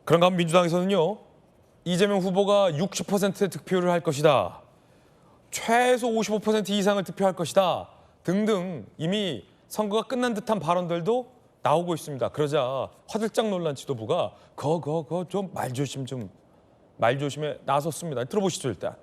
그런가 하면 민주당에서는요. 이재명 후보가 60%의 득표를 할 것이다. 최소 55% 이상을 득표할 것이다. 등등 이미 선거가 끝난 듯한 발언들도 나오고 있습니다. 그러자 화들짝 놀란 지도부가 좀 말조심에 나섰습니다. 들어보시죠 일단.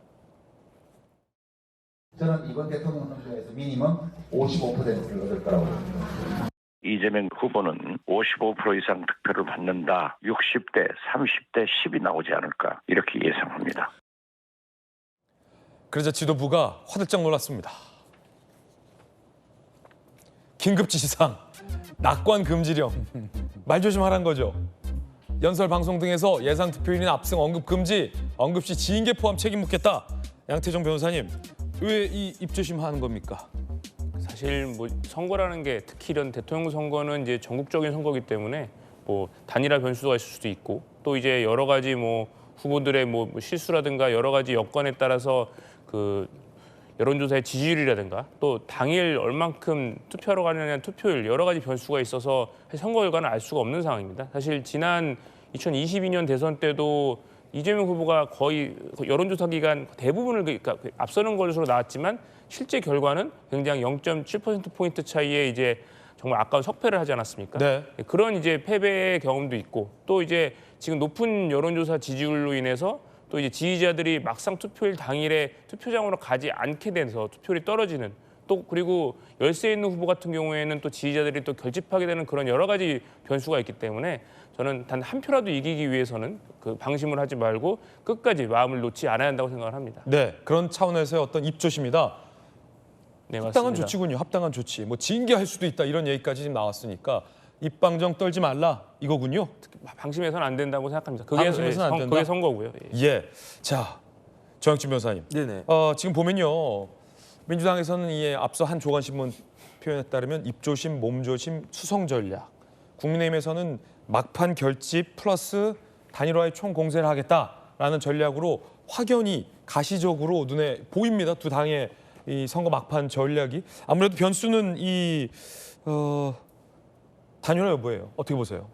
저는 이번 대통령 선거에서 미니멈 55%를 얻을 거라고 봅니다. 이재명 후보는 55% 이상 득표를 받는다. 60대, 30대 10이 나오지 않을까 이렇게 예상합니다. 그러자 지도부가 화들짝 놀랐습니다. 긴급지시상, 낙관 금지령, 말조심하라는 거죠. 연설 방송 등에서 예상 득표인인 압승 언급 금지, 언급 시 지인계 포함 책임 묻겠다. 양태종 변호사님, 왜 이 입조심하는 겁니까? 사실 뭐 선거라는 게 특히 이런 대통령 선거는 이제 전국적인 선거이기 때문에 뭐 단일화 변수가 있을 수도 있고 또 이제 여러 가지 뭐 후보들의 뭐 실수라든가 여러 가지 여건에 따라서 그 여론조사의 지지율이라든가 또 당일 얼만큼 투표하러 가느냐 투표율 여러 가지 변수가 있어서 선거 결과는 알 수가 없는 상황입니다. 사실 지난 2022년 대선 때도 이재명 후보가 거의 여론조사 기간 대부분을 그러니까 앞서는 것으로 나왔지만 실제 결과는 굉장히 0.7%포인트 차이에 이제 정말 아까운 석패를 하지 않았습니까? 네. 그런 이제 패배의 경험도 있고 또 이제 지금 높은 여론조사 지지율로 인해서 또 이제 지지자들이 막상 투표일 당일에 투표장으로 가지 않게 돼서 투표율이 떨어지는 또 그리고 열세 있는 후보 같은 경우에는 또 지지자들이 또 결집하게 되는 그런 여러 가지 변수가 있기 때문에 저는 단 한 표라도 이기기 위해서는 그 방심을 하지 말고 끝까지 마음을 놓지 않아야 한다고 생각을 합니다. 네, 그런 차원에서의 어떤 입조심이다. 네, 합당한 맞습니다. 조치군요. 합당한 조치. 뭐 징계할 수도 있다 이런 얘기까지 지금 나왔으니까 입방정 떨지 말라 이거군요. 방심해서는 안 된다고 생각합니다. 그게, 방심해서는 안 된다? 그게 선거고요. 예. 예. 자, 조영진 변호사님. 네네. 지금 보면요. 민주당에서는 이 앞서 한 조간신문 표현에 따르면 입조심, 몸조심, 수성 전략. 국민의힘에서는 막판 결집 플러스 단일화의 총공세를 하겠다라는 전략으로 확연히 가시적으로 눈에 보입니다. 두 당의 이 선거 막판 전략이. 아무래도 변수는 이 단일화 여부예요. 어떻게 보세요?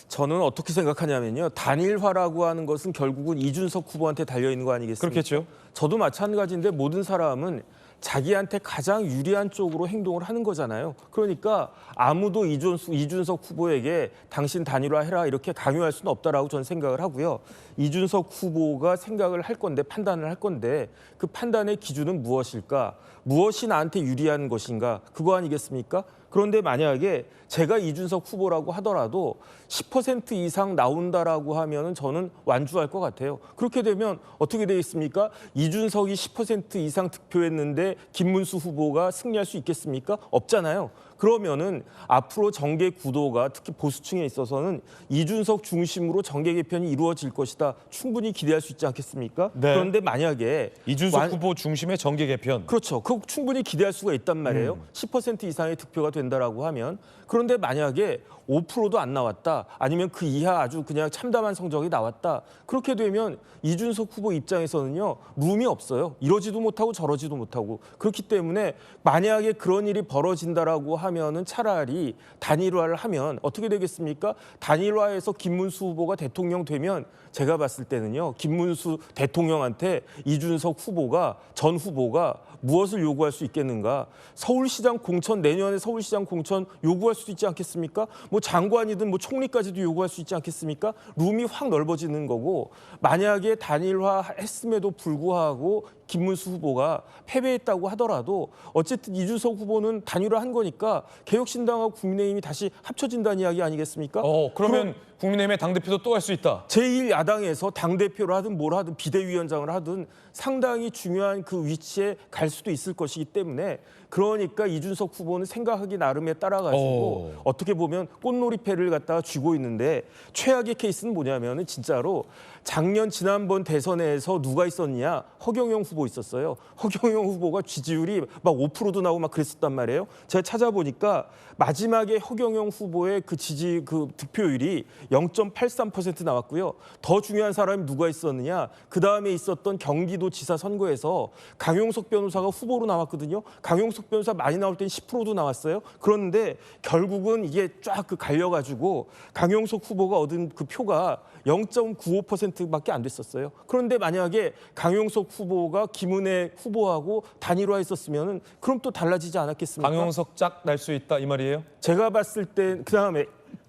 저는 어떻게 생각하냐면요. 단일화라고 하는 것은 결국은 이준석 후보한테 달려있는 거 아니겠습니까? 그렇겠죠. 저도 마찬가지인데 모든 사람은 자기한테 가장 유리한 쪽으로 행동을 하는 거잖아요. 그러니까 아무도 이준석 후보에게 당신 단일화해라 이렇게 강요할 수는 없다라고 저는 생각을 하고요. 이준석 후보가 생각을 할 건데 판단을 할 건데 그 판단의 기준은 무엇일까? 무엇이 나한테 유리한 것인가? 그거 아니겠습니까? 그런데 만약에 제가 이준석 후보라고 하더라도 10% 이상 나온다라고 하면은 저는 완주할 것 같아요. 그렇게 되면 어떻게 되겠습니까? 이준석이 10% 이상 득표했는데 김문수 후보가 승리할 수 있겠습니까? 없잖아요. 그러면은 앞으로 정계 구도가 특히 보수층에 있어서는 이준석 중심으로 정계 개편이 이루어질 것이다. 충분히 기대할 수 있지 않겠습니까? 네. 그런데 만약에 이준석 후보 중심의 정계 개편. 그렇죠. 그 충분히 기대할 수가 있단 말이에요. 10% 이상의 득표가 된다라고 하면. 그런데 만약에 5%도 안 나왔다. 아니면 그 이하 아주 그냥 참담한 성적이 나왔다. 그렇게 되면 이준석 후보 입장에서는요. 룸이 없어요. 이러지도 못하고 저러지도 못하고. 그렇기 때문에 만약에 그런 일이 벌어진다라고 하면은 차라리 단일화를 하면 어떻게 되겠습니까? 단일화해서 김문수 후보가 대통령 되면 제가 봤을 때는요. 김문수 대통령한테 이준석 후보가 전 후보가 무엇을 요구할 수 있겠는가? 서울시장 공천 내년에 서울시장 공천 요구할 수도 있지 않겠습니까? 뭐 장관이든 뭐 총리까지도 요구할 수 있지 않겠습니까? 룸이 확 넓어지는 거고 만약에 단일화했음에도 불구하고 김문수 후보가 패배했다고 하더라도 어쨌든 이준석 후보는 단일화한 거니까 개혁신당하고 국민의힘이 다시 합쳐진다는 이야기 아니겠습니까? 그러면 국민의힘의 당대표도 또 할 수 있다. 제1야당에서 당대표를 하든 뭘 하든 비대위원장을 하든 상당히 중요한 그 위치에 갈 수도 있을 것이기 때문에 그러니까 이준석 후보는 생각하기 나름에 따라가지고 어떻게 보면 꽃놀이패를 갖다가 쥐고 있는데 최악의 케이스는 뭐냐면은 진짜로 지난번 대선에서 누가 있었냐? 허경영 후보 후보 있었어요. 허경영 후보가 지지율이 막 5%도 나오고 막 그랬었단 말이에요. 제가 찾아보니까 마지막에 허경영 후보의 그 득표율이 0.83% 나왔고요. 더 중요한 사람이 누가 있었느냐? 그 다음에 있었던 경기도지사 선거에서 강용석 변호사가 후보로 나왔거든요. 강용석 변호사 많이 나올 땐 10%도 나왔어요. 그런데 결국은 이게 쫙 갈려가지고 강용석 후보가 얻은 그 표가 0.95%밖에 안 됐었어요. 그런데 만약에 강용석 후보가 김은혜 후보하고 단일화했었으면 그럼 또 달라지지 않았겠습니까? 강용석 짝 날 수 있다 이 말이에요? 제가 봤을 때 그다음에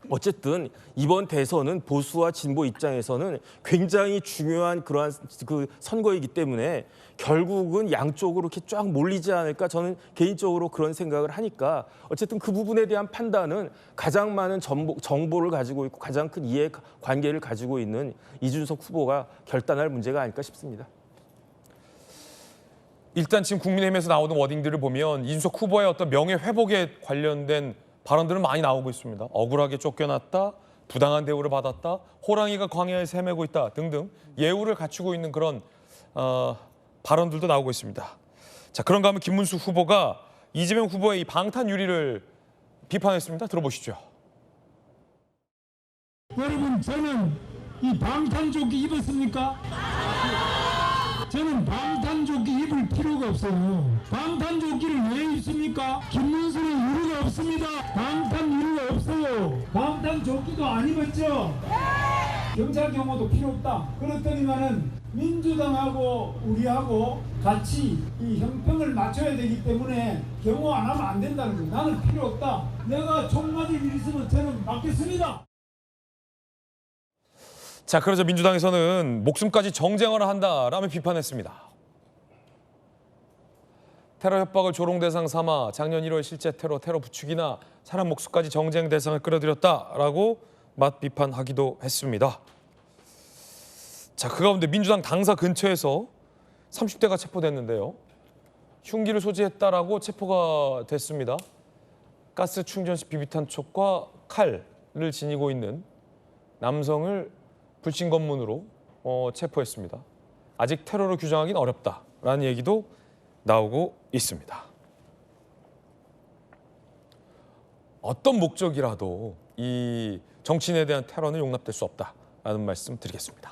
어쨌든 이번 대선은 보수와 진보 입장에서는 굉장히 중요한 그러한 그 선거이기 때문에 결국은 양쪽으로 이렇게 쫙 몰리지 않을까 저는 개인적으로 그런 생각을 하니까 어쨌든 그 부분에 대한 판단은 가장 많은 정보를 가지고 있고 가장 큰 이해관계를 가지고 있는 이준석 후보가 결단할 문제가 아닐까 싶습니다. 일단 지금 국민의힘에서 나오는 워딩들을 보면 이준석 후보의 어떤 명예 회복에 관련된 발언들은 많이 나오고 있습니다. 억울하게 쫓겨났다, 부당한 대우를 받았다, 호랑이가 광야에서 헤매고 있다 등등 예우를 갖추고 있는 그런 발언들도 나오고 있습니다. 자, 그런가 하면 김문수 후보가 이재명 후보의 이 방탄 유리를 비판했습니다. 들어보시죠. 여러분, 저는 이 방탄조끼 입었습니까? 저는 방탄조끼 입을 필요가 없어요. 방탄조끼를 왜 입습니까? 김문수는 유리가 없습니다. 방탄 유리가 없어요. 방탄조끼도 안 입었죠? 경찰 경호도 필요 없다. 그렇더니만은 민주당하고 우리하고 같이 이 형평을 맞춰야 되기 때문에 경호 안 하면 안 된다는 거예요. 나는 필요 없다. 내가 총 맞을 일 있으면 저는 맞겠습니다. 자, 그러자 민주당에서는 목숨까지 정쟁을 한다라며 비판했습니다. 테러 협박을 조롱 대상 삼아 작년 1월 실제 테러 부추기나 사람 목숨까지 정쟁 대상을 끌어들였다라고 맞비판하기도 했습니다. 자, 그 가운데 민주당 당사 근처에서 30대가 체포됐는데요. 흉기를 소지했다라고 체포가 됐습니다. 가스 충전식 비비탄촉과 칼을 지니고 있는 남성을 불신 검문으로 체포했습니다. 아직 테러로 규정하기는 어렵다라는 얘기도 나오고 있습니다. 어떤 목적이라도 이 정치인에 대한 테러는 용납될 수 없다라는 말씀 드리겠습니다.